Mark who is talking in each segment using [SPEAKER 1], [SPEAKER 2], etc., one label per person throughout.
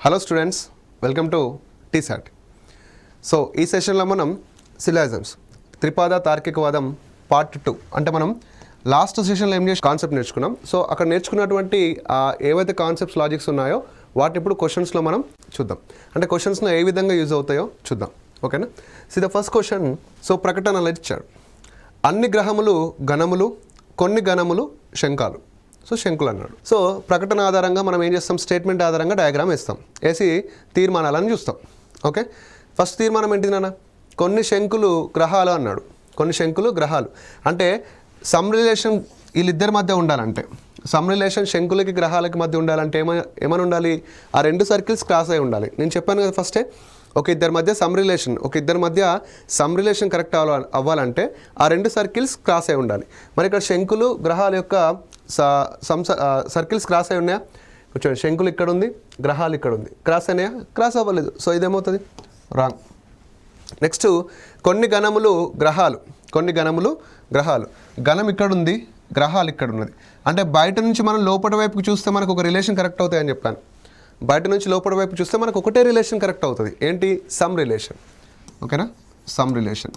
[SPEAKER 1] Hello students, welcome to T-SAT. So ఈ సెషన్లో మనం సిలాజమ్స్ త్రిపాద తార్కికవాదం పార్ట్ 2 అంటే మనం లాస్ట్ సెషన్లో ఏం చేసి కాన్సెప్ట్ నేర్చుకున్నాం. సో అక్కడ నేర్చుకున్నటువంటి ఏవైతే కాన్సెప్ట్స్ లాజిక్స్ ఉన్నాయో వాటిని ఇప్పుడు క్వశ్చన్స్లో మనం చూద్దాం. అంటే క్వశ్చన్స్లో ఏ విధంగా యూజ్ అవుతాయో చూద్దాం. ఓకేనా? See the first question. So ప్రకటనలు ఇచ్చాడు. అన్ని గ్రహములు గణములు, కొన్ని గణములు శంఖాలు. సో శంకులు అన్నాడు. సో ప్రకటన ఆధారంగా మనం ఏం చేస్తాం, స్టేట్మెంట్ ఆధారంగా డయాగ్రామ్ వేస్తాం, వేసి తీర్మానాలను చూస్తాం. ఓకే, ఫస్ట్ తీర్మానం ఏంటి నాన్న? కొన్ని శంకులు గ్రహాలు అన్నాడు. కొన్ని శంకులు గ్రహాలు అంటే సమ్ రిలేషన్ వీళ్ళిద్దరి మధ్య ఉండాలంటే, సమ్ రిలేషన్ శంకులకి గ్రహాలకి మధ్య ఉండాలంటే ఏమని ఉండాలి? ఆ రెండు సర్కిల్స్ క్రాస్ అయి ఉండాలి. నేను చెప్పాను కదా ఫస్టే, ఒక ఇద్దరి మధ్య సమ్ రిలేషన్ కరెక్ట్ అవ్వాలంటే ఆ రెండు సర్కిల్స్ క్రాస్ అయి ఉండాలి. మరి ఇక్కడ శంకులు గ్రహాల యొక్క సర్కిల్స్ క్రాస్ అయి ఉన్నాయా? చూడండి, శంకులు ఇక్కడ ఉంది, గ్రహాలు ఇక్కడ ఉంది. క్రాస్ అయినాయా? క్రాస్ అవ్వలేదు. సో ఇదేమవుతుంది? రాంగ్. నెక్స్ట్, కొన్ని గణములు గ్రహాలు, కొన్ని గణములు గ్రహాలు. గణం ఇక్కడ ఉంది, గ్రహాలు ఇక్కడ ఉన్నది. అంటే బయట నుంచి మనం లోపల వైపుకి చూస్తే మనకు ఒక రిలేషన్ కరెక్ట్ అవుతాయని చెప్పాను. బయట నుంచి లోపల వైపు చూస్తే మనకు ఒకటే రిలేషన్ కరెక్ట్ అవుతుంది. ఏంటి? Some relation. ఓకేనా? Some relation.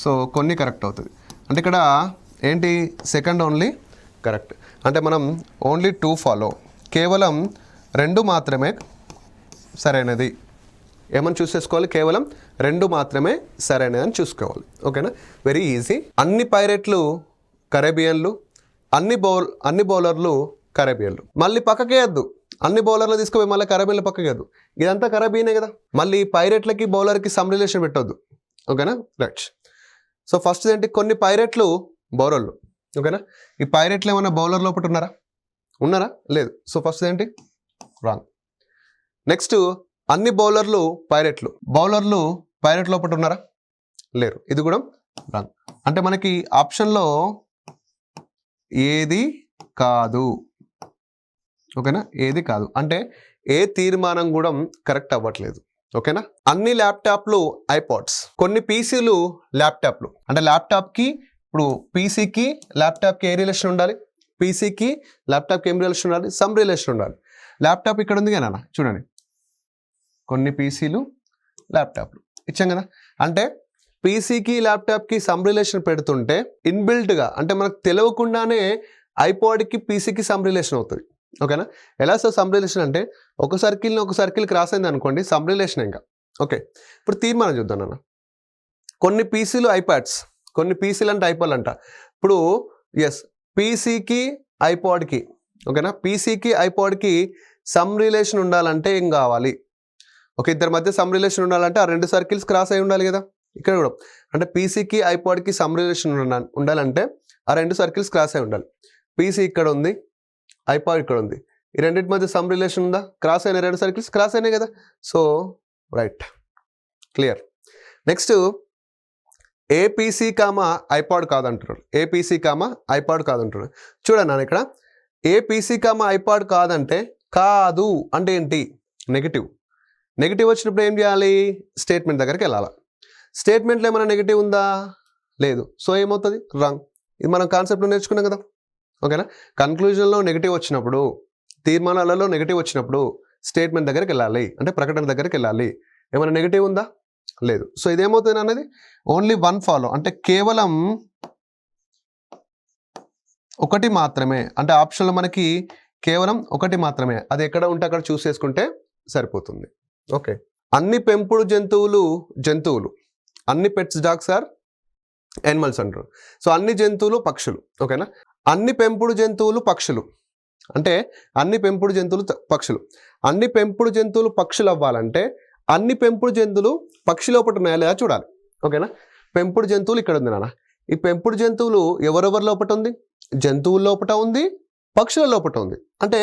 [SPEAKER 1] సో కొన్ని కరెక్ట్ అవుతుంది. అంటే ఇక్కడ ఏంటి? Second only correct. అంటే మనం ఓన్లీ 2 ఫాలో, కేవలం 2 మాత్రమే సరైనది. ఏమని చూస్ చేసుకోవాలి? కేవలం 2 మాత్రమే సరైనది అని చూసుకోవాలి. ఓకేనా? Very easy. అన్ని పైరెట్లు కరేబియన్లు, అన్ని బౌలర్లు కరేబియన్లు. మళ్ళీ పక్కకే వద్దు, అన్ని బౌలర్లు తీసుకుపోయి మళ్ళీ కరేబియన్లు పక్కకే వద్దు. ఇదంతా కరేబియనే కదా. మళ్ళీ పైరెట్లకి బౌలర్కి సమ్ రిలేషన్ పెట్టొద్దు. ఓకేనా? రైట్. సో ఫస్ట్ ఏంటి? కొన్ని పైరెట్లు బౌలర్లు. ఓకేనా? ఈ పైరెట్లు ఏమన్నా బౌలర్ లోపల ఉన్నారా? లేదు. సో ఫస్ట్ ఏంటి? రాంగ్. నెక్స్ట్, అన్ని బౌలర్లు పైరెట్లు, బౌలర్లు పైరెట్ లోపల ఉన్నారా? లేరు. ఇది కూడా రాంగ్. అంటే మనకి ఆప్షన్లో ఏది కాదు. ఓకేనా? ఏది కాదు అంటే ఏ తీర్మానం కూడా కరెక్ట్ అవ్వట్లేదు. ఓకేనా? అన్ని ల్యాప్టాప్లు ఐపాడ్స్, కొన్ని పీసీలు ల్యాప్టాప్లు. అంటే ల్యాప్టాప్కి, ఇప్పుడు పీసీకి ల్యాప్టాప్కి ఏ రిలేషన్ ఉండాలి? పీసీకి ల్యాప్టాప్కి ఏం రిలేషన్ ఉండాలి? సమ్ రిలేషన్ ఉండాలి. ల్యాప్టాప్ ఇక్కడ ఉంది కదా, చూడండి, కొన్ని పీసీలు ల్యాప్టాప్లు ఇచ్చాం కదా. అంటే పీసీకి ల్యాప్టాప్కి సమ్ రిలేషన్ పెడుతుంటే ఇన్బిల్ట్గా, అంటే మనకు తెలియకుండానే ఐపాడ్కి పీసీకి సమ్ రిలేషన్ అవుతుంది. ఓకేనా? ఎలా సార్ సమ్ రిలేషన్ అంటే, ఒక సర్కిల్ క్రాస్ అయింది అనుకోండి, సమ్ రిలేషన్ ఇంకా. ఓకే, ఇప్పుడు తీర్మానం చూద్దాం నాన్న. కొన్ని పీసీలు ఐపాడ్స్, కొన్ని పీసీలు అంటే ఐపాడ్ అంట. ఇప్పుడు ఎస్, పీసీకి ఐపాడ్కి, ఓకేనా, పీసీకి ఐపాడ్కి సమ్ రిలేషన్ ఉండాలంటే ఏం కావాలి? ఒక ఇద్దరి మధ్య సమ్ రిలేషన్ ఉండాలంటే ఆ రెండు సర్కిల్స్ క్రాస్ అయి ఉండాలి కదా. ఇక్కడ కూడా అంటే పీసీకి ఐపాడ్కి సమ్ రిలేషన్ ఉండాలంటే ఆ రెండు సర్కిల్స్ క్రాస్ అయి ఉండాలి. పీసీ ఇక్కడ ఉంది, ఐపాడ్ ఇక్కడ ఉంది. ఈ రెండింటి మధ్య సమ్ రిలేషన్ ఉందా? క్రాస్ అయిన రెండు సర్కిల్స్ క్రాస్ అయినాయి కదా. So right, clear. Next, APC comma iPod కాదంటున్నాడు. ఏపీసీ కామా ఐపాడ్ కాదంటున్నాడు. చూడండి నాన్న, ఇక్కడ ఏపీసీ కామా ఐపాడ్ కాదంటే, కాదు అంటే ఏంటి? నెగిటివ్. నెగిటివ్ వచ్చినప్పుడు ఏం చేయాలి? స్టేట్మెంట్ దగ్గరికి వెళ్ళాలి. స్టేట్మెంట్లో ఏమైనా నెగిటివ్ ఉందా? లేదు. సో ఏమవుతుంది? రాంగ్. ఇది మనం కాన్సెప్ట్లో నేర్చుకున్నాం కదా. ఓకేనా? కన్క్లూజన్లో నెగిటివ్ వచ్చినప్పుడు, తీర్మానాలలో నెగిటివ్ వచ్చినప్పుడు స్టేట్మెంట్ దగ్గరికి వెళ్ళాలి, అంటే ప్రకటన దగ్గరికి వెళ్ళాలి. ఏమైనా నెగిటివ్ ఉందా? లేదు. సో ఇదేమవుతుంది అన్నది ఓన్లీ 1 ఫాలో, అంటే కేవలం ఒకటి మాత్రమే. అంటే ఆప్షన్లో మనకి కేవలం ఒకటి మాత్రమే, అది ఎక్కడ ఉంటే అక్కడ చూస్ చేసుకుంటే సరిపోతుంది. ఓకే, అన్ని పెంపుడు జంతువులు, అన్ని పెట్స్ డాగ్స్ ఆర్ యానిమల్స్ అంటారు. సో అన్ని జంతువులు పక్షులు. ఓకేనా? అన్ని పెంపుడు జంతువులు పక్షులు అంటే అన్ని పెంపుడు జంతువులు పక్షులు. అన్ని పెంపుడు జంతువులు పక్షులు అవ్వాలంటే అన్ని పెంపుడు జంతువులు పక్షి లోపల ఉన్నాయా లేదా చూడాలి. ఓకేనా? పెంపుడు జంతువులు ఇక్కడ ఉంది నాన్న. ఈ పెంపుడు జంతువులు ఎవరెవరి లోపల ఉంది? జంతువుల లోపల ఉంది, పక్షుల లోపల ఉంది. అంటే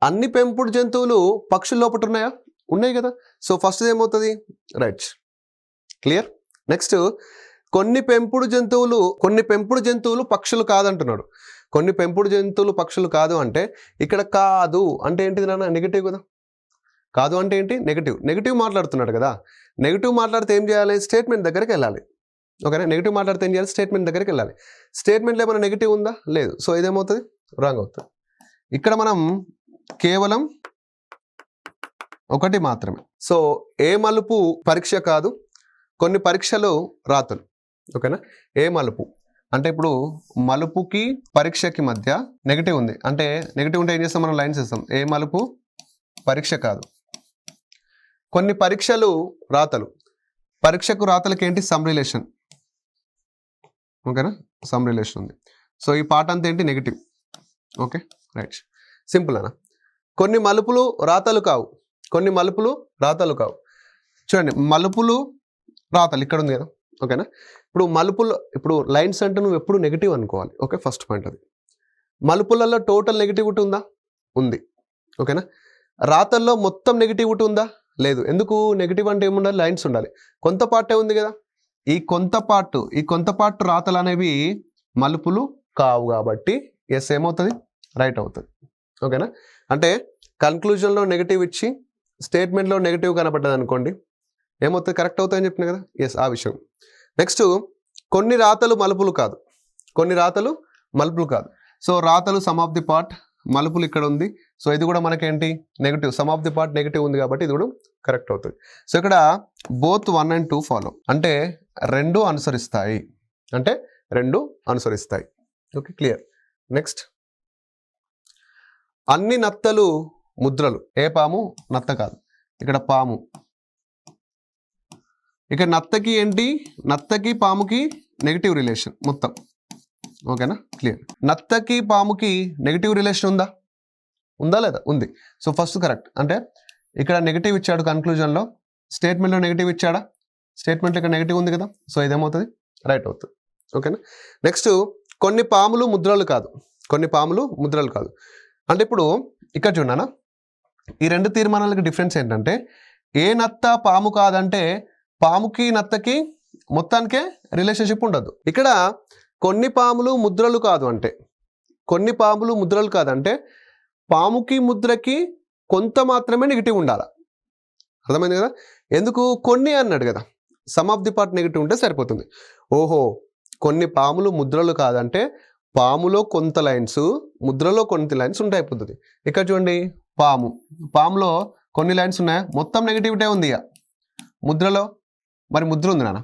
[SPEAKER 1] అన్ని పెంపుడు జంతువులు పక్షుల లోపల ఉన్నాయా? ఉన్నాయి కదా. సో ఫస్ట్ ఏమవుతుంది? Right, clear. నెక్స్ట్, కొన్ని పెంపుడు జంతువులు పక్షులు కాదంటున్నాడు. కొన్ని పెంపుడు జంతువులు పక్షులు కాదు అంటే ఇక్కడ కాదు అంటే ఏంటిది నాన్న? నెగిటివ్ కదా. కాదు అంటే ఏంటి? నెగిటివ్ మాట్లాడుతున్నాడు కదా. నెగిటివ్ మాట్లాడితే ఏం చేయాలి? స్టేట్మెంట్ దగ్గరికి వెళ్ళాలి. ఓకేనా? నెగిటివ్ మాట్లాడితే ఏం చేయాలి? స్టేట్మెంట్ దగ్గరికి వెళ్ళాలి. స్టేట్మెంట్లో ఏమైనా నెగిటివ్ ఉందా? లేదు. సో ఇదేమవుతుంది? రాంగ్ అవుతుంది. ఇక్కడ మనం కేవలం ఒకటి మాత్రమే. సో ఏ మలుపు పరీక్ష కాదు, కొన్ని పరీక్షలు రాతలు. ఓకేనా? ఏ మలుపు అంటే ఇప్పుడు మలుపుకి పరీక్షకి మధ్య నెగిటివ్ ఉంది అంటే నెగిటివ్ ఉంటే ఏం చేస్తాం, మనం లైన్స్ ఇస్తాం. ఏ మలుపు పరీక్ష కాదు. కొన్ని పరీక్షలు రాతలు. పరీక్షకు రాతలకి ఏంటి? Some relation. ఓకేనా? సమ్ రిలేషన్ ఉంది. సో ఈ పార్ట్ అంతా ఏంటి? నెగిటివ్. ఓకే, రైట్, సింపుల్ అన్న. కొన్ని మలుపులు రాతలు కావు, కొన్ని మలుపులు రాతలు కావు. చూడండి, మలుపులు రాతలు ఇక్కడ ఉంది కదా. ఓకేనా? ఇప్పుడు మలుపులు, ఇప్పుడు లైన్స్ అంటే నువ్వు ఎప్పుడు నెగిటివ్ అనుకోవాలి. ఓకే, ఫస్ట్ పాయింట్ అది. మలుపులలో టోటల్ నెగిటివిటీ ఉందా? ఉంది. ఓకేనా? రాతల్లో మొత్తం నెగిటివిటీ ఉందా? లేదు. ఎందుకు? నెగిటివ్ అంటే ఏముండాలి? లైన్స్ ఉండాలి. కొంత పార్టే ఉంది కదా. ఈ కొంత పార్ట్ రాతలు అనేవి మలుపులు కావు కాబట్టి ఎస్ ఏమవుతుంది? రైట్ అవుతుంది. ఓకేనా? అంటే కన్క్లూజన్లో నెగిటివ్ ఇచ్చి స్టేట్మెంట్లో నెగిటివ్ కనపడ్డది అనుకోండి, ఏమవుతుంది? కరెక్ట్ అవుతాయని చెప్పిన కదా. ఎస్, ఆ విషయం. నెక్స్ట్, కొన్ని రాతలు మలుపులు కాదు, కొన్ని రాతలు మలుపులు కాదు. సో రాతలు సమ్ ఆఫ్ ది పార్ట్, మలుపులు ఇక్కడ ఉంది. సో ఇది కూడా మనకేంటి? Negative. Some of the part negative ఉంది కాబట్టి ఇది కూడా కరెక్ట్ అవుతుంది. సో ఇక్కడ బోత్ 1 and 2 ఫాలో అంటే రెండు అనుసరిస్తాయి, అంటే రెండు అనుసరిస్తాయి. Okay, clear. నెక్స్ట్, అన్ని నత్తలు ముద్రలు. ఏ పాము? నత్త కాదు, ఇక్కడ పాము. ఇక నత్తకి ఏంటి? నత్తకి పాముకి నెగిటివ్ రిలేషన్ మొత్తం. ఓకేనా? క్లియర్. నత్తకి పాముకి నెగిటివ్ రిలేషన్ ఉందా? ఉందా లేదా? ఉంది. So first correct. అంటే ఇక్కడ నెగిటివ్ ఇచ్చాడు కన్క్లూజన్లో, స్టేట్మెంట్లో నెగిటివ్ ఇచ్చాడా? స్టేట్మెంట్లో ఇక్కడ నెగిటివ్ ఉంది కదా. సో ఇదేమవుతుంది? రైట్ అవుతుంది. ఓకేనా? నెక్స్ట్, కొన్ని పాములు ముద్రలు కాదు, కొన్ని పాములు ముద్రలు కాదు. అంటే ఇప్పుడు ఇక్కడ చూడనా, ఈ రెండు తీర్మానాలకు డిఫరెన్స్ ఏంటంటే, ఏ నత్త పాము కాదంటే పాముకి నత్తకి మొత్తానికే రిలేషన్షిప్ ఉండదు. ఇక్కడ కొన్ని పాములు ముద్రలు కాదు అంటే, కొన్ని పాములు ముద్రలు కాదంటే పాముకి ముద్రకి కొంత మాత్రమే నెగిటివ్ ఉండాలి. అర్థమైంది కదా. ఎందుకు? కొన్ని అన్నాడు కదా, some of the part negative ఉంటే సరిపోతుంది. ఓహో, కొన్ని పాములు ముద్రలు కాదంటే పాములో కొంత లైన్స్, ముద్రలో కొన్ని లైన్స్ ఉంటే అయిపోతుంది. ఇక్కడ చూడండి, పాములో కొన్ని లైన్స్ ఉన్నాయా? మొత్తం నెగిటివిటీ ఉంది. ఇక ముద్రలో మరి ముద్ర ఉంది నాన్న,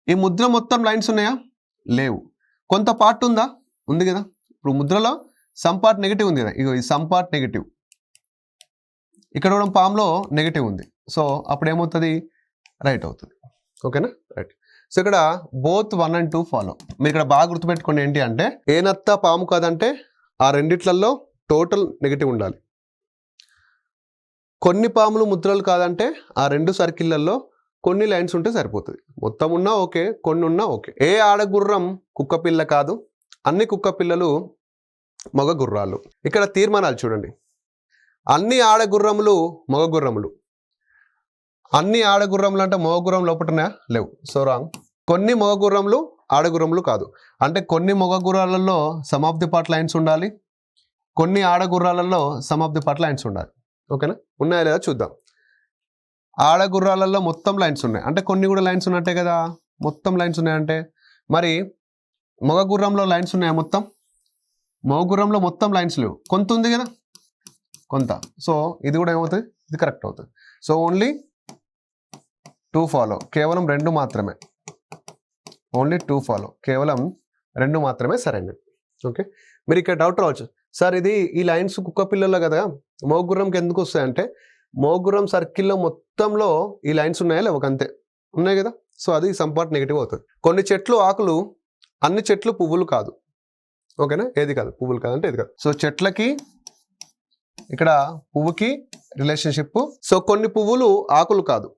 [SPEAKER 1] ఈ ముద్ర మొత్తం లైన్స్ ఉన్నాయా? లేవు. కొంత పార్ట్ ఉందా? ఉంది కదా. ఇప్పుడు ముద్రలో సమ్ పార్ట్ నెగిటివ్ ఉంది కదా, ఇగో ఈ సమ్ పార్ట్ నెగిటివ్. ఇక్కడ కూడా పాములో నెగిటివ్ ఉంది. సో అప్పుడు ఏమవుతుంది? రైట్ అవుతుంది. ఓకేనా? రైట్. సో ఇక్కడ బోత్ 1 and 2 ఫాలో. మీరు ఇక్కడ బాగా గుర్తుపెట్టుకోండి ఏంటి అంటే, ఏ నత్త పాము కాదంటే ఆ రెండిట్లలో టోటల్ నెగిటివ్ ఉండాలి. కొన్ని పాములు ముద్రలు కాదంటే ఆ రెండు సర్కిళ్లలో కొన్ని లైన్స్ ఉంటే సరిపోతుంది. మొత్తం ఉన్నా ఓకే, కొన్ని ఉన్నా ఓకే. ఏ ఆడగుర్రం కుక్క పిల్ల కాదు, అన్ని కుక్క పిల్లలు మగ గుర్రాలు. ఇక్కడ తీర్మానాలు చూడండి, అన్ని ఆడగుర్రములు మగ గుర్రములు. అన్ని ఆడగుర్రములు అంటే మగ గుర్రం లోపటనే లేవు. So wrong. కొన్ని మగ గుర్రములు ఆడగుర్రములు కాదు అంటే కొన్ని మగ గుర్రాలలో some of the part lines ఉండాలి, కొన్ని ఆడగుర్రాలలో some of the part lines ఉండాలి. ఓకేనా? ఉన్నాయా లేదా చూద్దాం. ఆడగుర్రాలలో మొత్తం లైన్స్ ఉన్నాయి అంటే కొన్ని కూడా లైన్స్ ఉన్నట్టే కదా. మొత్తం లైన్స్ ఉన్నాయంటే మరి మగ గుర్రంలో లైన్స్ ఉన్నాయా? మొత్తం మగ గుర్రంలో మొత్తం లైన్స్ లేవు, కొంత ఉంది కదా, కొంత. సో ఇది కూడా ఏమవుతుంది? ఇది కరెక్ట్ అవుతుంది. సో ఓన్లీ 2 ఫాలో, కేవలం 2 మాత్రమే. ఓన్లీ 2 ఫాలో, కేవలం 2 మాత్రమే సరైనది. ఓకే, మీరు ఇక్కడ డౌట్ రావచ్చు, సార్ ఇది ఈ లైన్స్ కుక్క పిల్లల్లో కదా, మోగుర్రంకి ఎందుకు వస్తాయంటే మోగుర్రం సర్కిల్లో మొత్తంలో ఈ లైన్స్ ఉన్నాయా లేవు? అంతే ఉన్నాయి కదా. సో అది సమ్ పార్ట్ నెగిటివ్ అవుతుంది. కొన్ని చెట్లు ఆకులు, అన్ని చెట్లు పువ్వులు కాదు. ఓకేనా? ఏది కాదు, పువ్వులు కాదంటే ఏది కాదు. సో చెట్లకి ఇక్కడ పువ్వుకి రిలేషన్షిప్. సో కొన్ని పువ్వులు ఆకులు కాదు,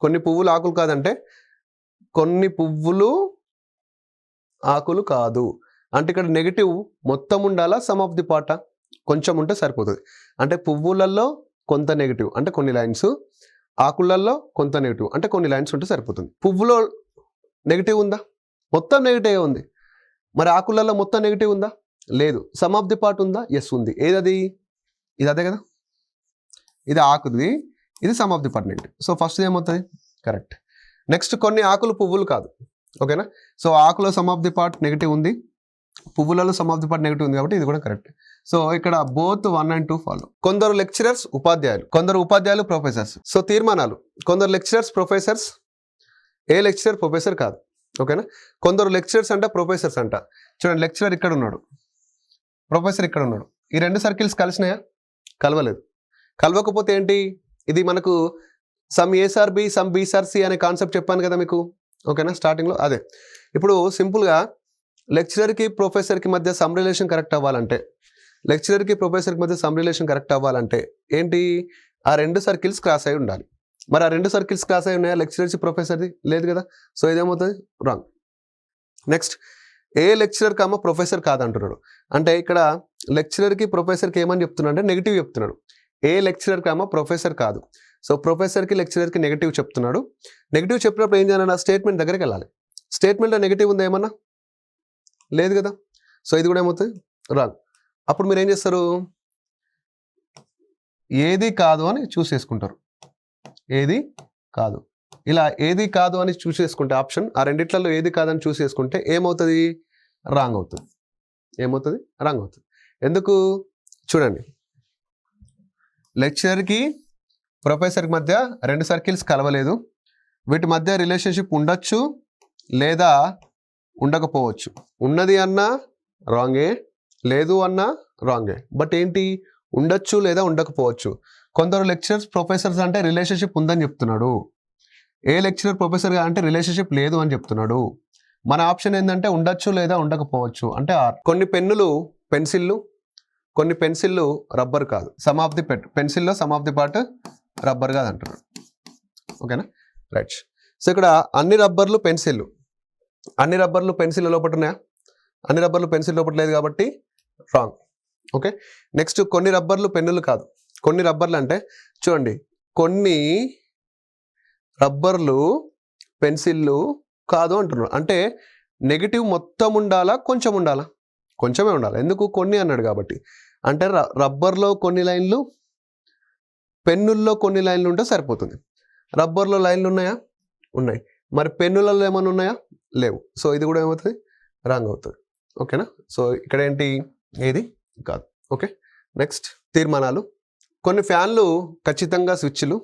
[SPEAKER 1] కొన్ని పువ్వులు ఆకులు కాదంటే కొన్ని పువ్వులు ఆకులు కాదు అంటే ఇక్కడ నెగిటివ్ మొత్తం ఉండాలా, సమ్ ఆఫ్ ది పార్ట్ కొంచెం ఉంటే సరిపోతుంది. అంటే పువ్వులలో కొంత నెగిటివ్ అంటే కొన్ని లైన్స్, ఆకులలో కొంత నెగిటివ్ అంటే కొన్ని లైన్స్ ఉంటే సరిపోతుంది. పువ్వులో నెగిటివ్ ఉందా? మొత్తం నెగిటివ్ ఉంది. మరి ఆకులలో మొత్తం నెగిటివ్ ఉందా? లేదు. సమ్ ఆఫ్ ది పార్ట్ ఉందా? ఎస్ ఉంది. ఏదది? ఇది అదే కదా, ఇది ఆకుది, ఇది some of the part negative. So first ఏమవుతుంది? కరెక్ట్. నెక్స్ట్, కొన్ని ఆకులు పువ్వులు కాదు. ఓకేనా? సో ఆకులో some of the part negative ఉంది, పువ్వులలో some of the part negative ఉంది కాబట్టి ఇది కూడా కరెక్ట్. సో ఇక్కడ బోత్ 1 and 2 ఫాలో. కొందరు లెక్చరర్స్ ఉపాధ్యాయులు, కొందరు ఉపాధ్యాయులు ప్రొఫెసర్స్. సో తీర్మానాలు కొందరు లెక్చరర్స్ ప్రొఫెసర్స్, ఏ లెక్చరర్ ప్రొఫెసర్ కాదు. ఓకేనా. కొందరు లెక్చరర్స్ అంట ప్రొఫెసర్స్ అంట. చూడండి, లెక్చరర్ ఇక్కడ ఉన్నాడు, ప్రొఫెసర్ ఇక్కడ ఉన్నాడు. ఈ రెండు సర్కిల్స్ కలిసినాయా? కలవలేదు. కలవకపోతే ఏంటి? ఇది మనకు సమ్ ఏసార్ బి సమ్ బీసార్ సి అనే కాన్సెప్ట్ చెప్పాను కదా మీకు. ఓకేనా, స్టార్టింగ్లో అదే. ఇప్పుడు సింపుల్గా లెక్చరర్కి ప్రొఫెసర్కి మధ్య సమ్ రిలేషన్ కరెక్ట్ అవ్వాలంటే, లెక్చరర్కి ప్రొఫెసర్కి మధ్య సమ్ రిలేషన్ కరెక్ట్ అవ్వాలంటే ఏంటి? ఆ రెండు సర్కిల్స్ క్రాస్ అయి ఉండాలి. మరి ఆ రెండు సర్కిల్స్ క్రాస్ అయి ఉన్నాయా? లెక్చరర్స్ ప్రొఫెసర్ది లేదు కదా. సో ఇదేమవుతుంది? రాంగ్. నెక్స్ట్, ఏ లెక్చరర్ కామ ప్రొఫెసర్ కాదంటున్నాడు. అంటే ఇక్కడ లెక్చరర్కి ప్రొఫెసర్కి ఏమని చెప్తున్నాడు అంటే నెగిటివ్ చెప్తున్నాడు. ఏ లెక్చరర్ కామ ప్రొఫెసర్ కాదు. సో ప్రొఫెసర్కి లెక్చరర్కి నెగిటివ్ చెప్తున్నాడు. నెగిటివ్ చెప్పినప్పుడు ఏం చేయాలన్నా స్టేట్మెంట్ దగ్గరికి వెళ్ళాలి. స్టేట్మెంట్లో నెగిటివ్ ఉందా ఏమన్నా? లేదు కదా. సో ఇది కూడా ఏమవుతుంది? రాంగ్. అప్పుడు మీరు ఏం చేస్తారు? ఏది కాదు అని చూస్ చేసుకుంటారు. ఏది కాదు, ఇలా ఏది కాదు అని చూస్ చేసుకుంటే ఆప్షన్, ఆ రెండిట్లలో ఏది కాదని చూస్ చేసుకుంటే ఏమవుతుంది? రాంగ్ అవుతుంది. ఏమవుతుంది? రాంగ్ అవుతుంది. ఎందుకు? చూడండి, లెక్చరర్కి ప్రొఫెసర్కి మధ్య రెండు సర్కిల్స్ కలవలేదు. వీటి మధ్య రిలేషన్షిప్ ఉండొచ్చు లేదా ఉండకపోవచ్చు. ఉన్నది అన్నా రాంగే, లేదు అన్నా రాంగే. బట్ ఏంటి? ఉండొచ్చు లేదా ఉండకపోవచ్చు. కొందరు లెక్చరర్స్ ప్రొఫెసర్స్ అంటే రిలేషన్షిప్ ఉందని చెప్తున్నాడు. ఏ లెక్చరర్ ప్రొఫెసర్గా అంటే రిలేషన్షిప్ లేదు అని చెప్తున్నాడు. మన ఆప్షన్ ఏంటంటే ఉండొచ్చు లేదా ఉండకపోవచ్చు అంటే ఆర్. కొన్ని పెన్నులు పెన్సిళ్ళు, కొన్ని పెన్సిళ్ళు రబ్బర్ కాదు. సమ్ ఆఫ్ ది పెన్సిల్లో some of the part rubber కాదు అంటున్నాడు. ఓకేనా, రైట్. సో ఇక్కడ అన్ని రబ్బర్లు పెన్సిళ్ళు, అన్ని రబ్బర్లు పెన్సిల్ లోపల ఉన్నాయా? అన్ని రబ్బర్లు పెన్సిల్ లోపల లేదు కాబట్టి రాంగ్. ఓకే. నెక్స్ట్, కొన్ని రబ్బర్లు పెన్నులు కాదు. కొన్ని రబ్బర్లు అంటే చూడండి, కొన్ని రబ్బర్లు పెన్సిళ్ళు కాదు అంటున్నాడు. అంటే నెగిటివ్ మొత్తం ఉండాలా, కొంచెం ఉండాలా? కొంచెమే ఉండాలి. ఎందుకు? కొన్ని అన్నాడు కాబట్టి. అంటే రబ్బర్లో కొన్ని లైన్లు, పెన్నుల్లో కొన్ని లైన్లు ఉంటే సరిపోతుంది. రబ్బర్లో లైన్లు ఉన్నాయా? ఉన్నాయి. మరి పెన్నులలో ఏమైనా ఉన్నాయా? లేవు. సో ఇది కూడా ఏమవుతుంది? రాంగ్ అవుతుంది. ఓకేనా. సో ఇక్కడ ఏంటి? ఏది కాదు. ఓకే. నెక్స్ట్, తీర్మానాలు. కొన్ని ఫ్యాన్లు ఖచ్చితంగా స్విచ్లు,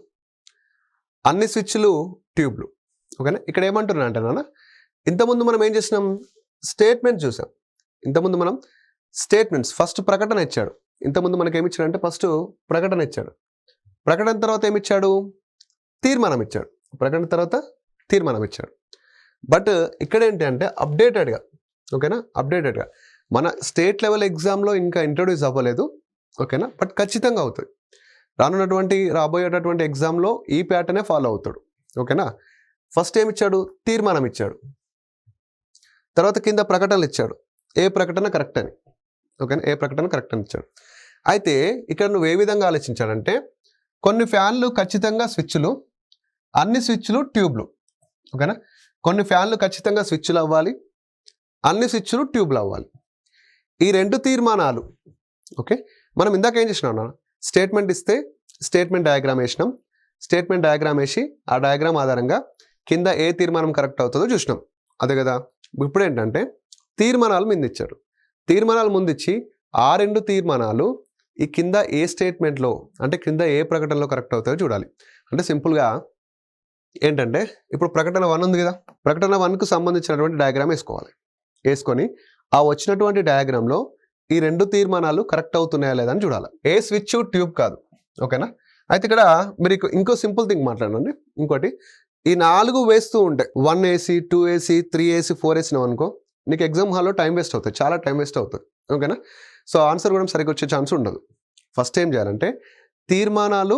[SPEAKER 1] అన్ని స్విచ్లు ట్యూబ్లు. ఓకేనా. ఇక్కడ ఏమంటున్నా అంటే నాన్న, ఇంతకుముందు మనం ఏం చేసినాం? స్టేట్మెంట్ చూసాం. ఇంతకుముందు మనం స్టేట్మెంట్స్, ఫస్ట్ ప్రకటన ఇచ్చాడు. ఇంతకుముందు మనకి ఏమి ఇచ్చాడు అంటే ఫస్ట్ ప్రకటన ఇచ్చాడు. ప్రకటన తర్వాత ఏమిచ్చాడు? తీర్మానం ఇచ్చాడు. ప్రకటన తర్వాత తీర్మానం ఇచ్చాడు. బట్ ఇక్కడ ఏంటి అంటే అప్డేటెడ్గా, ఓకేనా, అప్డేటెడ్గా మన స్టేట్ లెవెల్ ఎగ్జామ్లో ఇంకా ఇంట్రొడ్యూస్ అవ్వలేదు. ఓకేనా, బట్ ఖచ్చితంగా అవుతుంది. రాబోయేటటువంటి ఎగ్జామ్లో ఈ ప్యాటర్నే ఫాలో అవుతాడు. ఓకేనా. ఫస్ట్ ఏమి ఇచ్చాడు? తీర్మానం ఇచ్చాడు. తర్వాత కింద ప్రకటనలు ఇచ్చాడు. ఏ ప్రకటన కరెక్ట్ అని. ఓకేనా, ఏ ప్రకటన కరెక్ట్ అని ఇచ్చాడు. అయితే ఇక్కడ నువ్వు ఏ విధంగా ఆలోచించాడంటే, కొన్ని ఫ్యాన్లు ఖచ్చితంగా స్విచ్లు, అన్ని స్విచ్లు ట్యూబ్లు. ఓకేనా. కొన్ని ఫ్యాన్లు ఖచ్చితంగా స్విచ్లు అవ్వాలి, అన్ని స్విచ్లు ట్యూబ్లు అవ్వాలి. ఈ రెండు తీర్మానాలు. ఓకే, మనం ఇందాక ఏం చేసినాం? స్టేట్మెంట్ ఇస్తే స్టేట్మెంట్ డయాగ్రామ్ వేసినాం. స్టేట్మెంట్ డయాగ్రామ్ వేసి ఆ డయాగ్రామ్ ఆధారంగా కింద ఏ తీర్మానం కరెక్ట్ అవుతుందో చూసినాం. అదే కదా. ఇప్పుడు ఏంటంటే తీర్మానాలు ముందు ఇచ్చారు. తీర్మానాలు ముందు ఇచ్చి ఆ రెండు తీర్మానాలు ఈ కింద ఏ స్టేట్మెంట్లో అంటే కింద ఏ ప్రకటనలో కరెక్ట్ అవుతాయో చూడాలి. అంటే సింపుల్గా ఏంటంటే ఇప్పుడు ప్రకటన 1 ఉంది కదా, ప్రకటన 1కు సంబంధించినటువంటి డయాగ్రామ్ వేసుకోవాలి. వేసుకొని ఆ వచ్చినటువంటి డయాగ్రామ్లో ఈ రెండు తీర్మానాలు కరెక్ట్ అవుతున్నాయా లేదా అని చూడాలి. ఏ స్విచ్ ట్యూబ్ కాదు. ఓకేనా. అయితే ఇక్కడ మీరు ఇంకో సింపుల్ థింగ్ మాట్లాడండి. ఇంకోటి, ఈ 4 వేస్తూ ఉంటాయి, 1AC 2AC 3AC 4AC అనుకో, నీకు ఎగ్జామ్ హాల్లో టైం వేస్ట్ అవుతుంది, చాలా టైం వేస్ట్ అవుతుంది. ఓకేనా. సో ఆన్సర్ కూడా సరిగ్గా వచ్చే ఛాన్స్ ఉండదు. ఫస్ట్ ఏం చేయాలంటే తీర్మానాలు,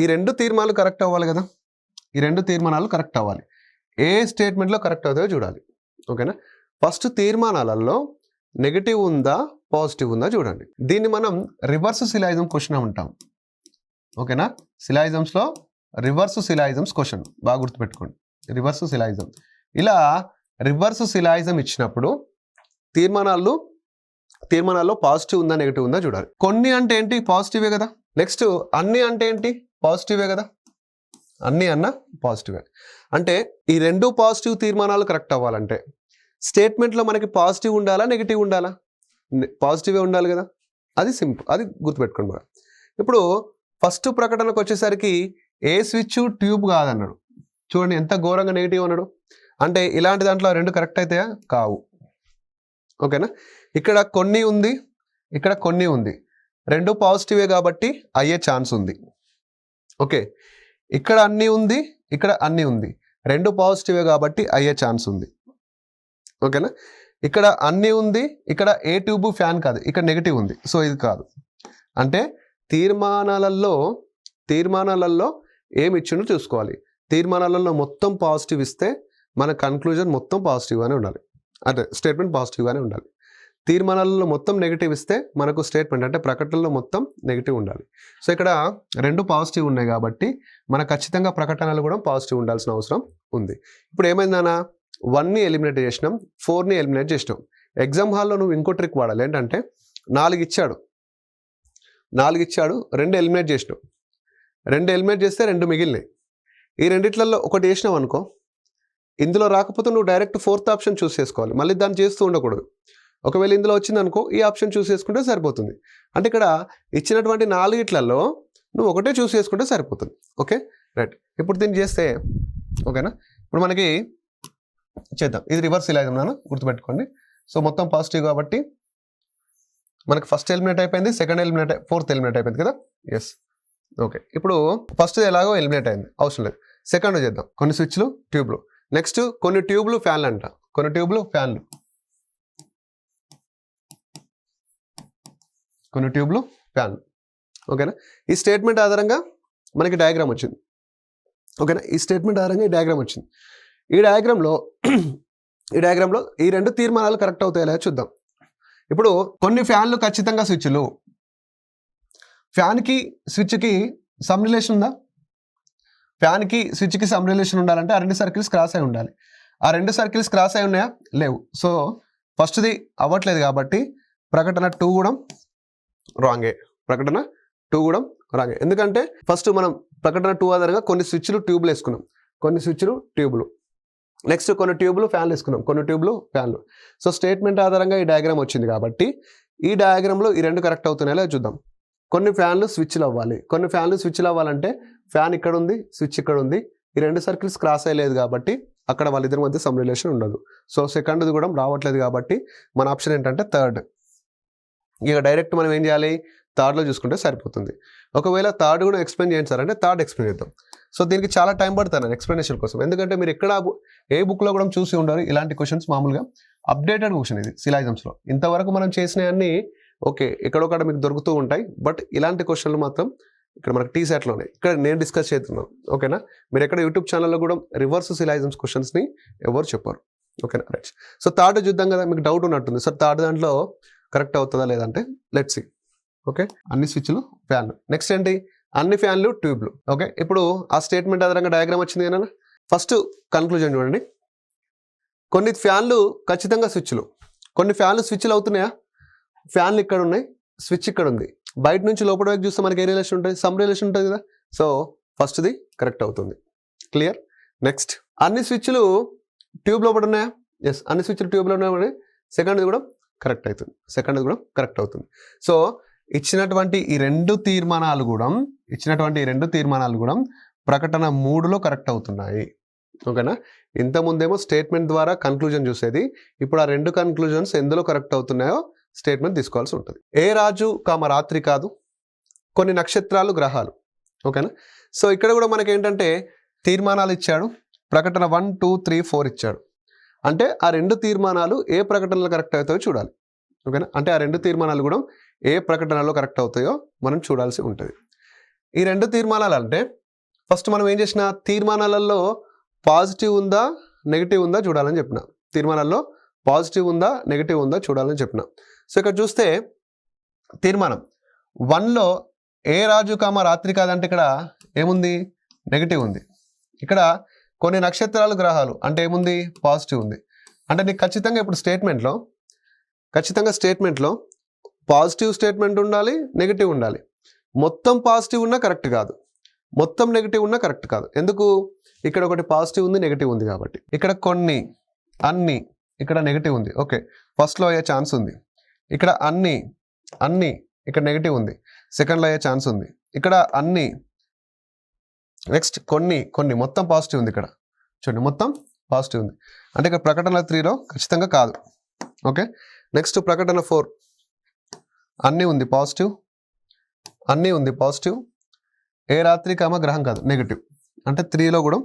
[SPEAKER 1] ఈ రెండు తీర్మానాలు కరెక్ట్ అవ్వాలి కదా, ఈ రెండు తీర్మానాలు కరెక్ట్ అవ్వాలి. ఏ స్టేట్మెంట్లో కరెక్ట్ అవుతాయో చూడాలి. ఓకేనా. ఫస్ట్ తీర్మానాలలో నెగిటివ్ ఉందా పాజిటివ్ ఉందా చూడండి. దీన్ని మనం రివర్స్ సిలాయిజం క్వశ్చన్ అంటాం. ఓకేనా. సిలాయిజమ్స్లో రివర్స్ సిలాయిజమ్స్ క్వశ్చన్ బాగా గుర్తుపెట్టుకోండి. Reverse syllogism. ఇలా రివర్స్ సిలాయిజం ఇచ్చినప్పుడు తీర్మానాల్లో పాజిటివ్ ఉందా నెగిటివ్ ఉందా చూడాలి. కొన్ని అంటే ఏంటి? పాజిటివే కదా. నెక్స్ట్ అన్ని అంటే ఏంటి? పాజిటివే కదా. అన్ని అన్న పాజిటివే. అంటే ఈ రెండు పాజిటివ్ తీర్మానాలు కరెక్ట్ అవ్వాలంటే స్టేట్మెంట్లో మనకి పాజిటివ్ ఉండాలా నెగిటివ్ ఉండాలా? పాజిటివే ఉండాలి కదా, అది సింపుల్, అది గుర్తుపెట్టుకోండి బాగా. ఇప్పుడు ఫస్ట్ ప్రకటనకు వచ్చేసరికి ఏ స్విచ్ ట్యూబ్ కాదన్నాడు. చూడండి ఎంత ఘోరంగా నెగిటివ్ అన్నాడు. అంటే ఇలాంటి దాంట్లో రెండు కరెక్ట్ అవుతాయా? కావు. ఓకేనా, ఇక్కడ కొన్ని ఉంది, ఇక్కడ కొన్ని ఉంది, రెండు పాజిటివే కాబట్టి అయ్యే ఛాన్స్ ఉంది. ఓకే, ఇక్కడ అన్నీ ఉంది, ఇక్కడ అన్నీ ఉంది, రెండు పాజిటివే కాబట్టి అయ్యే ఛాన్స్ ఉంది. ఓకేనా, ఇక్కడ అన్నీ ఉంది, ఇక్కడ ఏ ట్యూబ్ ఫ్యాన్ కాదు, ఇక్కడ నెగిటివ్ ఉంది, సో ఇది కాదు. అంటే తీర్మానాలలో ఏమి ఇచ్చిండో చూసుకోవాలి. తీర్మానాలలో మొత్తం పాజిటివ్ ఇస్తే మన కన్క్లూజన్ మొత్తం పాజిటివ్గానే ఉండాలి, అంటే స్టేట్మెంట్ పాజిటివ్గానే ఉండాలి. తీర్మానాలలో మొత్తం నెగిటివ్ ఇస్తే మనకు స్టేట్మెంట్ అంటే ప్రకటనలో మొత్తం నెగిటివ్ ఉండాలి. సో ఇక్కడ రెండు పాజిటివ్ ఉన్నాయి కాబట్టి మనకు ఖచ్చితంగా ప్రకటనలు కూడా పాజిటివ్ ఉండాల్సిన అవసరం ఉంది. ఇప్పుడు ఏమైందన్నా, 1ని ఎలిమినేట్ చేసినాం, 4ని ఎలిమినేట్ చేసినాం. ఎగ్జామ్ హాల్లో నువ్వు ఇంకో ట్రిక్ వాడాలి. ఏంటంటే 4 ఇచ్చాడు, 2 ఎలిమినేట్ చేసినావు, 2 ఎలిమినేట్ చేస్తే 2 మిగిలినాయి. ఈ రెండిట్లలో ఒకటి వేసినావు అనుకో, ఇందులో రాకపోతే నువ్వు డైరెక్ట్ 4th ఆప్షన్ చూస్ చేసుకోవాలి, మళ్ళీ దాన్ని చేస్తూ ఉండకూడదు. ఒకవేళ ఇందులో వచ్చింది అనుకో, ఈ ఆప్షన్ చూస్ చేసుకుంటే సరిపోతుంది. అంటే ఇక్కడ ఇచ్చినటువంటి 4 నువ్వు ఒకటే చూస్ చేసుకుంటే సరిపోతుంది. ఓకే రైట్, ఇప్పుడు దీన్ని చేస్తే ఓకేనా. ఇప్పుడు మనకి చేద్దాం, ఇది రివర్స్ ఇలా నాన్న గుర్తుపెట్టుకోండి. సో మొత్తం పాజిటివ్ కాబట్టి మనకి ఫస్ట్ ఎలిమినేట్ అయిపోయింది, సెకండ్ ఎలిమినేట్, 4th ఎలిమినేట్ అయిపోయింది కదా. ఎస్ ఓకే, ఇప్పుడు ఫస్ట్ ఎలాగో ఎలిమినేట్ అయింది, అవసరం లేదు. సెకండ్ చేద్దాం, కొన్ని స్విచ్లు ట్యూబ్లు. నెక్స్ట్ కొన్ని ట్యూబ్లు ఫ్యాన్లు అంట, కొన్ని ట్యూబ్లు ఫ్యాన్లు, కొన్ని ట్యూబ్లు ఫ్యాన్లు. ఓకేనా, ఈ స్టేట్మెంట్ ఆధారంగా మనకి డయాగ్రామ్ వచ్చింది. ఓకేనా, ఈ స్టేట్మెంట్ ఆధారంగా ఈ డయాగ్రామ్ వచ్చింది. ఈ డయాగ్రామ్లో ఈ రెండు తీర్మానాలు కరెక్ట్ అవుతాయి లేదా చూద్దాం. ఇప్పుడు కొన్ని ఫ్యాన్లు ఖచ్చితంగా స్విచ్లు, ఫ్యాన్కి స్విచ్కి సమ్ రిలేషన్ ఉందా? ఫ్యాన్కి స్విచ్కి సమ్ రిలేషన్ ఉండాలంటే ఆ 2 సర్కిల్స్ క్రాస్ అయి ఉండాలి. ఆ 2 సర్కిల్స్ క్రాస్ అయి ఉన్నాయా? లేవు. సో ఫస్ట్ది అవ్వట్లేదు కాబట్టి ప్రకటన 2 కూడా రాంగే, ప్రకటన 2 కూడా రాంగే. ఎందుకంటే ఫస్ట్ మనం ప్రకటన 2 ఆధారంగా కొన్ని స్విచ్లు ట్యూబ్లు వేసుకున్నాం, కొన్ని స్విచ్లు ట్యూబ్లు, నెక్స్ట్ కొన్ని ట్యూబ్లు ఫ్యాన్లు వేసుకున్నాం, కొన్ని ట్యూబ్లు ఫ్యాన్లు. సో స్టేట్మెంట్ ఆధారంగా ఈ డయాగ్రామ్ వచ్చింది కాబట్టి ఈ డయాగ్రామ్లో ఈ రెండు కరెక్ట్ అవుతున్నాయో చూద్దాం. కొన్ని ఫ్యాన్లు స్విచ్లు అవ్వాలి, కొన్ని ఫ్యాన్లు స్విచ్లు అవ్వాలంటే ఫ్యాన్ ఇక్కడ ఉంది, స్విచ్ ఇక్కడ ఉంది, ఈ 2 సర్కిల్స్ క్రాస్ అయ్యలేదు కాబట్టి అక్కడ వాళ్ళిద్దరి మధ్య సమ్ రిలేషన్ ఉండదు. సో సెకండ్ది కూడా రావట్లేదు కాబట్టి మన ఆప్షన్ ఏంటంటే థర్డ్. ఇక డైరెక్ట్ మనం ఏం చేయాలి, థర్డ్లో చూసుకుంటే సరిపోతుంది. ఒకవేళ థర్డ్ కూడా ఎక్స్ప్లెయిన్ చేయండి సార్ అంటే థర్డ్ ఎక్స్ప్లెయిన్ చేద్దాం. సో దీనికి చాలా టైం పడుతుంది ఎక్స్ప్లెనేషన్ కోసం, ఎందుకంటే మీరు ఎక్కడ ఏ బుక్లో కూడా చూసి ఉండరు ఇలాంటి క్వశ్చన్స్. మామూలుగా అప్డేటెడ్ క్వశ్చన్ ఇది సిలాయిజమ్స్లో. ఇంతవరకు మనం చేసినవన్నీ ఓకే ఎక్కడొక్కడ మీకు దొరుకుతూ ఉంటాయి, బట్ ఇలాంటి క్వశ్చన్లు మాత్రం ఇక్కడ మనకి టీసెట్లో ఉన్నాయి, ఇక్కడ నేను డిస్కస్ చేస్తున్నాను. ఓకేనా, మీరు ఎక్కడ యూట్యూబ్ ఛానల్లో కూడా రివర్స్ సిలాయిజమ్స్ క్వశ్చన్స్ని ఎవరు చెప్పారు. ఓకేనా రైట్. సో థర్డ్ చూద్దాం కదా, మీకు డౌట్ ఉన్నట్టుంది సార్ థర్డ్ దాంట్లో కరెక్ట్ అవుతుందా లేదంటే లెట్స్ సీ. ఓకే, అన్ని స్విచ్లు ఫ్యాన్లు. నెక్స్ట్ ఏంటి, అన్ని ఫ్యాన్లు ట్యూబ్లు. ఓకే, ఇప్పుడు ఆ స్టేట్మెంట్ ఆధారంగా డయాగ్రామ్ వచ్చింది కదా. ఫస్ట్ కన్క్లూజన్ చూడండి, కొన్ని ఫ్యాన్లు ఖచ్చితంగా స్విచ్లు, కొన్ని ఫ్యాన్లు స్విచ్లు అవుతున్నాయా? ఫ్యాన్లు ఇక్కడ ఉన్నాయి, స్విచ్ ఇక్కడ ఉంది, బయట నుంచి లోపల వైపు చూస్తే మనకి ఏ రిలేషన్ ఉంటుంది, సమ్ రిలేషన్ ఉంటుంది కదా. సో ఫస్ట్ది కరెక్ట్ అవుతుంది. క్లియర్. నెక్స్ట్, అన్ని స్విచ్లు ట్యూబ్ లోపల ఉన్నాయా? ఎస్, అన్ని స్విచ్లు ట్యూబ్లో ఉన్నాయి. సెకండ్ది కూడా కరెక్ట్ అవుతుంది, సెకండ్ది కూడా కరెక్ట్ అవుతుంది. సో ఇచ్చినటువంటి ఈ రెండు తీర్మానాలు కూడా ప్రకటన 3లో కరెక్ట్ అవుతున్నాయి. ఓకేనా, ఇంతకుముందేమో స్టేట్మెంట్ ద్వారా కన్క్లూజన్ చూసేది, ఇప్పుడు ఆ రెండు కన్క్లూజన్స్ ఎందులో కరెక్ట్ అవుతున్నాయో స్టేట్మెంట్ తీసుకోవాల్సి ఉంటుంది. ఏ రాజు రాత్రి కాదు, కొన్ని నక్షత్రాలు గ్రహాలు. ఓకేనా, సో ఇక్కడ కూడా మనకి ఏంటంటే తీర్మానాలు ఇచ్చాడు, ప్రకటన 1, 2, 3, 4 ఇచ్చాడు. అంటే ఆ రెండు తీర్మానాలు ఏ ప్రకటనలో కరెక్ట్ అవుతాయో చూడాలి. ఓకేనా, అంటే ఆ రెండు తీర్మానాలు కూడా ఏ ప్రకటనలో కరెక్ట్ అవుతాయో మనం చూడాల్సి ఉంటుంది. ఈ రెండు తీర్మానాలు అంటే ఫస్ట్ మనం ఏం చేసిన, తీర్మానాలలో పాజిటివ్ ఉందా నెగిటివ్ ఉందా చూడాలని చెప్పిన, తీర్మానాల్లో పాజిటివ్ ఉందా నెగిటివ్ ఉందా చూడాలని చెప్పిన. సో ఇక్కడ చూస్తే తీర్మానం 1లో ఏ రాజు రాత్రి కాదంటే ఇక్కడ ఏముంది, నెగిటివ్ ఉంది. ఇక్కడ కొన్ని నక్షత్రాలు గ్రహాలు అంటే ఏముంది, పాజిటివ్ ఉంది. అంటే నీకు ఖచ్చితంగా ఇప్పుడు స్టేట్మెంట్లో పాజిటివ్ స్టేట్మెంట్ ఉండాలి, నెగిటివ్ ఉండాలి. మొత్తం పాజిటివ్ ఉన్నా కరెక్ట్ కాదు, మొత్తం నెగిటివ్ ఉన్నా కరెక్ట్ కాదు. ఎందుకు, ఇక్కడ ఒకటి పాజిటివ్ ఉంది, నెగిటివ్ ఉంది కాబట్టి. ఇక్కడ కొన్ని, అన్ని, ఇక్కడ నెగిటివ్ ఉంది. ఓకే, ఫస్ట్లో అయ్యే ఛాన్స్ ఉంది. ఇక్కడ అన్ని ఇక్కడ నెగిటివ్ ఉంది, సెకండ్లో అయ్యే ఛాన్స్ ఉంది. ఇక్కడ అన్ని, నెక్స్ట్ కొన్ని మొత్తం పాజిటివ్ ఉంది. ఇక్కడ చూడండి మొత్తం పాజిటివ్ ఉంది, అంటే ఇక్కడ ప్రకటన 3లో ఖచ్చితంగా కాదు. ఓకే, నెక్స్ట్ ప్రకటన 4 అన్నీ ఉంది పాజిటివ్, ఏ రాత్రి గ్రహం కాదు నెగిటివ్, అంటే 3లో కూడా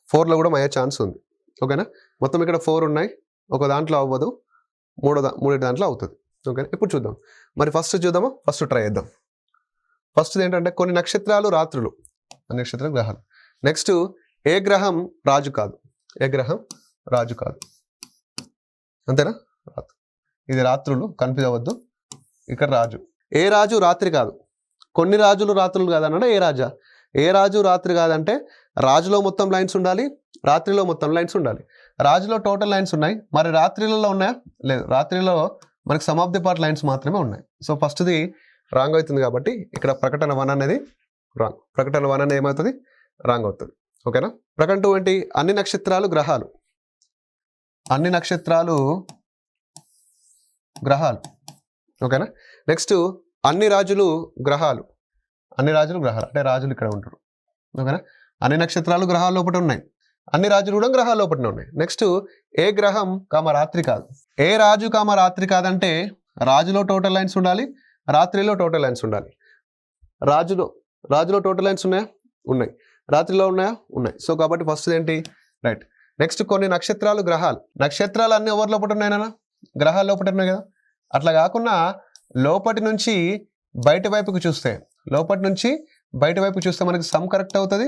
[SPEAKER 1] 4లో కూడా అయ్యే ఛాన్స్ ఉంది. ఓకేనా, మొత్తం ఇక్కడ 4 ఉన్నాయి, ఒక దాంట్లో అవ్వదు, మూడు దాంట్లో అవుతుంది. ఓకే, ఇప్పుడు చూద్దాం. మరి ఫస్ట్ చూద్దామా, ఫస్ట్ ట్రై చేద్దాం. ఫస్ట్ ఏంటంటే కొన్ని నక్షత్రాలు రాత్రులు, నక్షత్ర గ్రహాలు. నెక్స్ట్ ఏ గ్రహం రాజు కాదు, అంతేనా, ఇది రాత్రులు, కన్ఫ్యూజ్ అవ్వద్దు. ఇక్కడ రాజు, ఏ రాజు రాత్రి కాదు, కొన్ని రాజులు రాత్రులు కాదన్నాడు. ఏ రాజు రాత్రి కాదంటే రాజులో మొత్తం లైన్స్ ఉండాలి, రాత్రిలో మొత్తం లైన్స్ ఉండాలి. రాజులో టోటల్ లైన్స్ ఉన్నాయి, మరి రాత్రిలలో ఉన్నాయా, లేదు. రాత్రిలో మనకి some of the part lines మాత్రమే ఉన్నాయి. సో ఫస్ట్ది రాంగ్ అవుతుంది, కాబట్టి ఇక్కడ ప్రకటన 1 అనేది రాంగ్. ప్రకటన 1 అనేది ఏమవుతుంది, రాంగ్ అవుతుంది. ఓకేనా. ప్రకటన 2 ఏంటి, అన్ని నక్షత్రాలు గ్రహాలు, ఓకేనా. నెక్స్ట్ అన్ని రాజులు గ్రహాలు, అంటే రాజులు ఇక్కడ ఉంటారు. ఓకేనా, అన్ని నక్షత్రాలు గ్రహాల లోపల ఉన్నాయి, అన్ని రాజులు కూడా గ్రహాల లోపలనే ఉన్నాయి. నెక్స్ట్ ఏ గ్రహం రాత్రి కాదు, ఏ రాజు రాత్రి కాదంటే రాజులో టోటల్ లైన్స్ ఉండాలి, రాత్రిలో టోటల్ లైన్స్ ఉండాలి. రాజులో టోటల్ లైన్స్ ఉన్నాయా, ఉన్నాయి. రాత్రిలో ఉన్నాయా, ఉన్నాయి. సో కాబట్టి ఫస్ట్ ఏంటి, రైట్. నెక్స్ట్ కొన్ని నక్షత్రాలు నక్షత్రాలు అన్ని ఎవరి లోపల ఉన్నాయన్నా, గ్రహాల లోపల ఉన్నాయి కదా. అట్లా కాకుండా లోపటి నుంచి బయట వైపుకి చూస్తే మనకి సమ్ కరెక్ట్ అవుతుంది,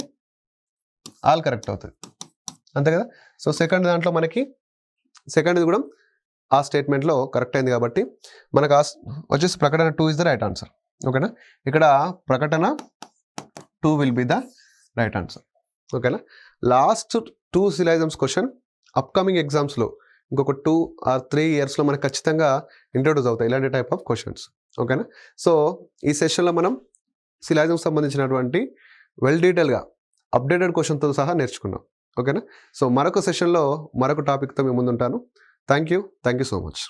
[SPEAKER 1] ఆల్ కరెక్ట్ అవుతుంది, అంతే కదా. సో సెకండ్ దాంట్లో మనకి సెకండ్ది కూడా ఆ స్టేట్మెంట్లో కరెక్ట్ అయింది, కాబట్టి మనకు వచ్చేసి ప్రకటన 2 ఇస్ ద రైట్ ఆన్సర్. ఓకేనా, ఇక్కడ ప్రకటన 2 will be the right answer. ఓకేనా. లాస్ట్ 2 సిలాజిజమ్స్ క్వశ్చన్ అప్కమింగ్ ఎగ్జామ్స్లో ఇంకొక 2 or 3 ఇయర్స్లో మనకు ఖచ్చితంగా ఇంట్రొడ్యూస్ అవుతాయి ఇలాంటి టైప్ ఆఫ్ క్వశ్చన్స్. ఓకేనా. సో ఈ సెషన్లో మనం సిలాజిజం సంబంధించినటువంటి వెల్ డీటెయిల్గా అప్డేటెడ్ క్వశ్చన్తో సహా నేర్చుకున్నాం. ఓకేనా. సో మరొక సెషన్లో మరొక టాపిక్తో మేము ముందుంటాను. Thank you so much.